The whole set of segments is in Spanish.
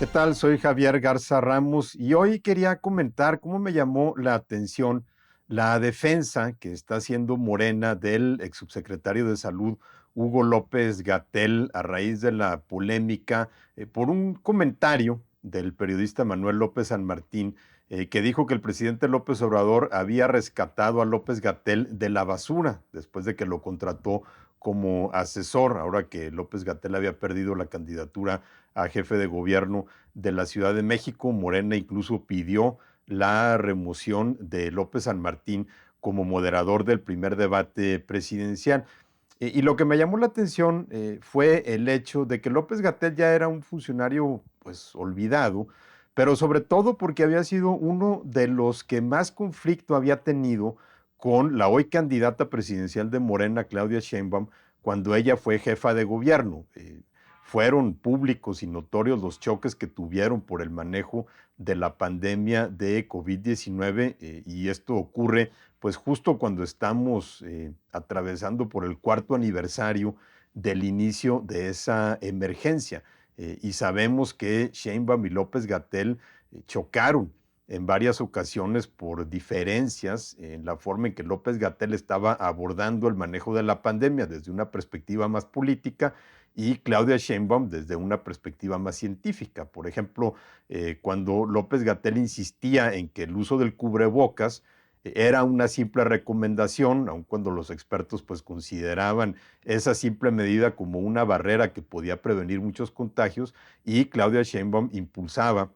¿Qué tal? Soy Javier Garza Ramos y hoy quería comentar cómo me llamó la atención la defensa que está haciendo Morena del exsubsecretario de Salud Hugo López Gatell a raíz de la polémica por un comentario del periodista Manuel López San Martín que dijo que el presidente López Obrador había rescatado a López Gatell de la basura después de que lo contrató como asesor, ahora que López Gatell había perdido la candidatura a jefe de gobierno de la Ciudad de México. Morena incluso pidió la remoción de López San Martín como moderador del primer debate presidencial. Y lo que me llamó la atención fue el hecho de que López Gatell ya era un funcionario pues olvidado, pero sobre todo porque había sido uno de los que más conflicto había tenido con la hoy candidata presidencial de Morena, Claudia Sheinbaum, cuando ella fue jefa de gobierno. Fueron públicos y notorios los choques que tuvieron por el manejo de la pandemia de COVID-19 y esto ocurre pues justo cuando estamos atravesando por el cuarto aniversario del inicio de esa emergencia. Y sabemos que Sheinbaum y López Gatell chocaron en varias ocasiones por diferencias en la forma en que López Gatell estaba abordando el manejo de la pandemia desde una perspectiva más política y Claudia Sheinbaum desde una perspectiva más científica. Por ejemplo, cuando López Gatell insistía en que el uso del cubrebocas era una simple recomendación, aun cuando los expertos pues consideraban esa simple medida como una barrera que podía prevenir muchos contagios, y Claudia Sheinbaum impulsaba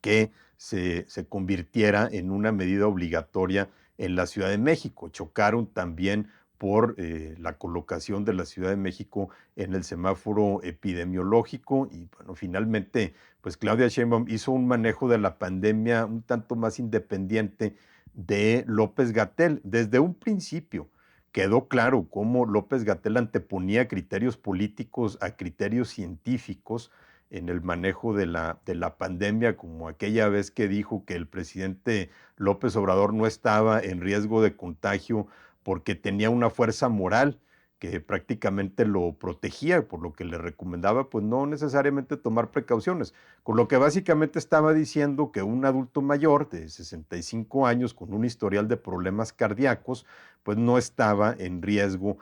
que se convirtiera en una medida obligatoria en la Ciudad de México. Chocaron también por la colocación de la Ciudad de México en el semáforo epidemiológico y bueno, finalmente pues Claudia Sheinbaum hizo un manejo de la pandemia un tanto más independiente de López Gatell. Desde un principio quedó claro cómo López Gatell anteponía criterios políticos a criterios científicos en el manejo de la pandemia, como aquella vez que dijo que el presidente López Obrador no estaba en riesgo de contagio porque tenía una fuerza moral que prácticamente lo protegía, por lo que le recomendaba pues no necesariamente tomar precauciones, con lo que básicamente estaba diciendo que un adulto mayor de 65 años con un historial de problemas cardíacos pues no estaba en riesgo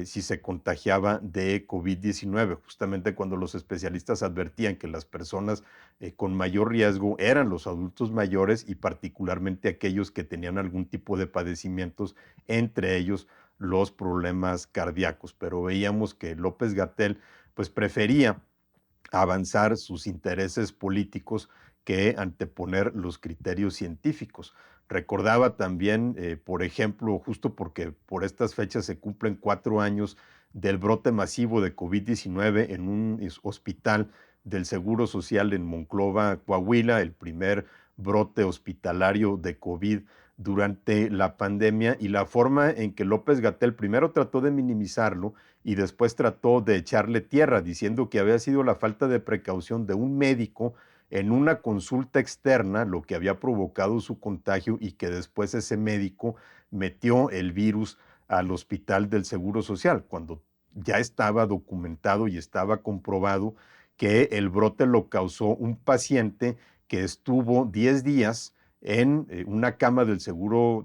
si se contagiaba de COVID-19, justamente cuando los especialistas advertían que las personas con mayor riesgo eran los adultos mayores y particularmente aquellos que tenían algún tipo de padecimientos, entre ellos los problemas cardíacos. Pero veíamos que López Gatell pues prefería avanzar sus intereses políticos que anteponer los criterios científicos. Recordaba también, por ejemplo, justo porque por estas fechas se cumplen 4 años del brote masivo de COVID-19 en un hospital del Seguro Social en Monclova, Coahuila, el primer brote hospitalario de COVID durante la pandemia, y la forma en que López Gatell primero trató de minimizarlo y después trató de echarle tierra, diciendo que había sido la falta de precaución de un médico en una consulta externa lo que había provocado su contagio y que después ese médico metió el virus al hospital del Seguro Social, cuando ya estaba documentado y estaba comprobado que el brote lo causó un paciente que estuvo 10 días en una cama del seguro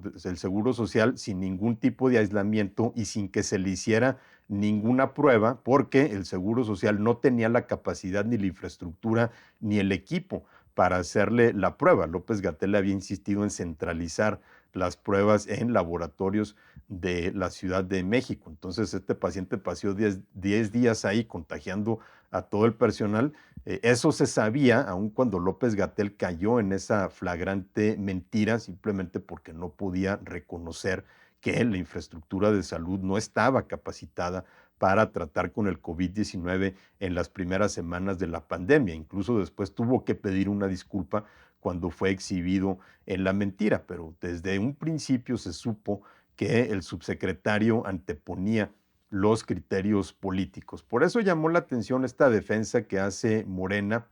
Social sin ningún tipo de aislamiento y sin que se le hiciera ninguna prueba porque el Seguro Social no tenía la capacidad ni la infraestructura ni el equipo para hacerle la prueba. López Gatell había insistido en centralizar las pruebas en laboratorios de la Ciudad de México. Entonces este paciente pasó 10 días ahí contagiando a todo el personal. Eso se sabía aun cuando López Gatell cayó en esa flagrante mentira simplemente porque no podía reconocer que la infraestructura de salud no estaba capacitada para tratar con el COVID-19 en las primeras semanas de la pandemia. Incluso después tuvo que pedir una disculpa cuando fue exhibido en la mentira, pero desde un principio se supo que el subsecretario anteponía los criterios políticos. Por eso llamó la atención esta defensa que hace Morena,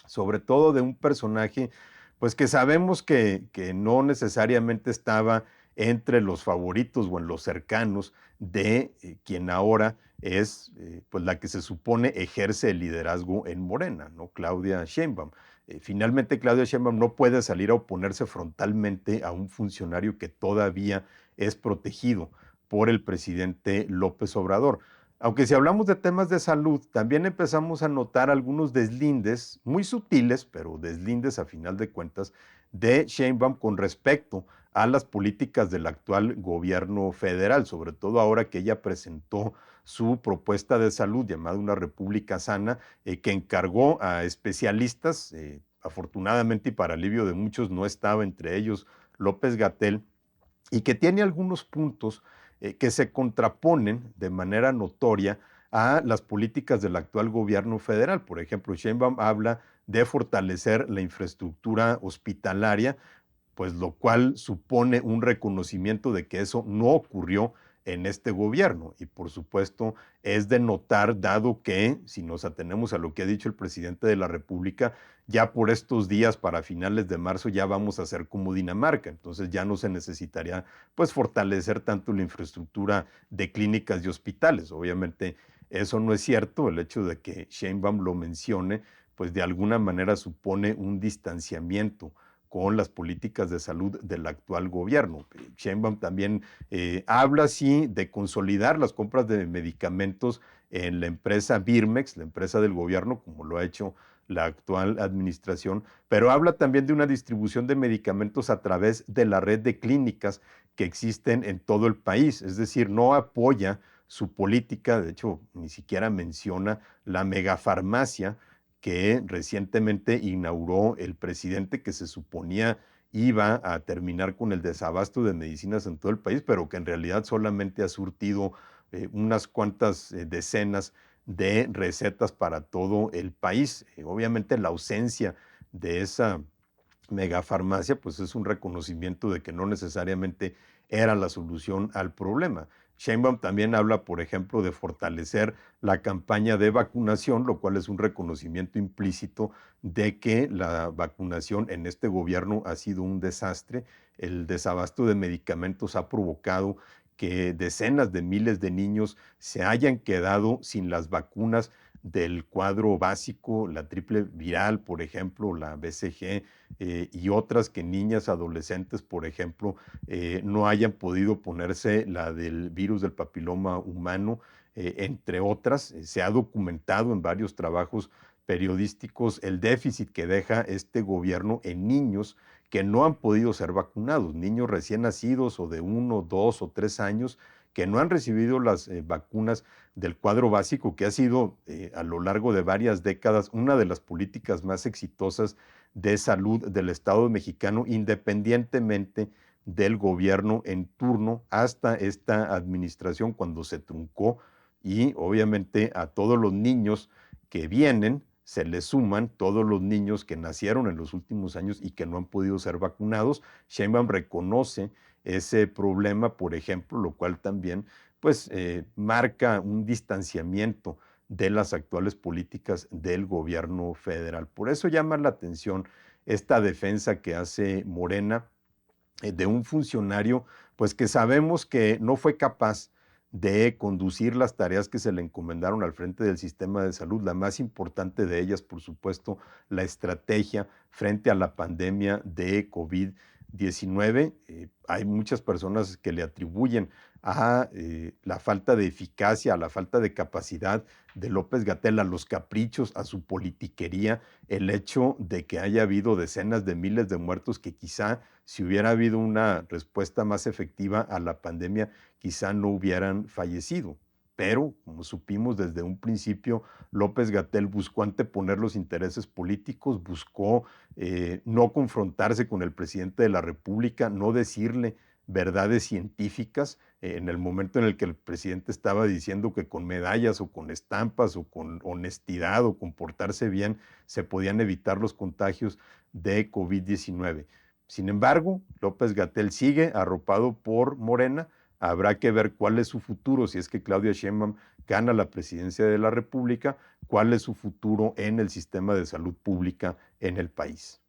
sobre todo de un personaje pues que sabemos que no necesariamente estaba entre los favoritos o en los cercanos de quien ahora es pues la que se supone ejerce el liderazgo en Morena, ¿no? Claudia Sheinbaum. Finalmente, Claudia Sheinbaum no puede salir a oponerse frontalmente a un funcionario que todavía es protegido por el presidente López Obrador. Aunque si hablamos de temas de salud, también empezamos a notar algunos deslindes, muy sutiles, pero deslindes a final de cuentas, de Sheinbaum con respecto a las políticas del actual gobierno federal, sobre todo ahora que ella presentó su propuesta de salud llamada Una República Sana, que encargó a especialistas, afortunadamente y para alivio de muchos no estaba entre ellos López Gatell, y que tiene algunos puntos que se contraponen de manera notoria a las políticas del actual gobierno federal. Por ejemplo, Sheinbaum habla de fortalecer la infraestructura hospitalaria, pues lo cual supone un reconocimiento de que eso no ocurrió en este gobierno. Y por supuesto es de notar, dado que, si nos atenemos a lo que ha dicho el presidente de la República, ya por estos días, para finales de marzo, ya vamos a ser como Dinamarca. Entonces ya no se necesitaría pues fortalecer tanto la infraestructura de clínicas y hospitales. Obviamente eso no es cierto. El hecho de que Sheinbaum lo mencione, pues de alguna manera supone un distanciamiento con las políticas de salud del actual gobierno. Sheinbaum también habla, sí, de consolidar las compras de medicamentos en la empresa Birmex, la empresa del gobierno, como lo ha hecho la actual administración, pero habla también de una distribución de medicamentos a través de la red de clínicas que existen en todo el país, es decir, no apoya su política, de hecho, ni siquiera menciona la megafarmacia que recientemente inauguró el presidente, que se suponía iba a terminar con el desabasto de medicinas en todo el país, pero que en realidad solamente ha surtido unas cuantas decenas de recetas para todo el país. Obviamente la ausencia de esa megafarmacia, pues es un reconocimiento de que no necesariamente era la solución al problema. Sheinbaum también habla, por ejemplo, de fortalecer la campaña de vacunación, lo cual es un reconocimiento implícito de que la vacunación en este gobierno ha sido un desastre. El desabasto de medicamentos ha provocado que decenas de miles de niños se hayan quedado sin las vacunas del cuadro básico, la triple viral, por ejemplo, la BCG, y otras que niñas, adolescentes, por ejemplo, no hayan podido ponerse la del virus del papiloma humano, entre otras. Se ha documentado en varios trabajos periodísticos el déficit que deja este gobierno en niños que no han podido ser vacunados, niños recién nacidos o de 1, 2 o 3 años que no han recibido las vacunas del cuadro básico, que ha sido a lo largo de varias décadas una de las políticas más exitosas de salud del Estado mexicano, independientemente del gobierno en turno, hasta esta administración cuando se truncó, y obviamente a todos los niños que vienen se les suman todos los niños que nacieron en los últimos años y que no han podido ser vacunados. Sheinbaum reconoce ese problema, por ejemplo, lo cual también pues marca un distanciamiento de las actuales políticas del gobierno federal. Por eso llama la atención esta defensa que hace Morena de un funcionario, pues que sabemos que no fue capaz de conducir las tareas que se le encomendaron al frente del sistema de salud. La más importante de ellas, por supuesto, la estrategia frente a la pandemia de COVID-19. Hay muchas personas que le atribuyen a la falta de eficacia, a la falta de capacidad de López Gatell, a los caprichos, a su politiquería, el hecho de que haya habido decenas de miles de muertos que quizá si hubiera habido una respuesta más efectiva a la pandemia, quizá no hubieran fallecido. Pero, como supimos desde un principio, López Gatell buscó anteponer los intereses políticos, buscó no confrontarse con el presidente de la República, no decirle verdades científicas en el momento en el que el presidente estaba diciendo que con medallas o con estampas o con honestidad o con portarse bien se podían evitar los contagios de COVID-19. Sin embargo, López Gatell sigue arropado por Morena. Habrá que ver cuál es su futuro, si es que Claudia Sheinbaum gana la presidencia de la República, cuál es su futuro en el sistema de salud pública en el país.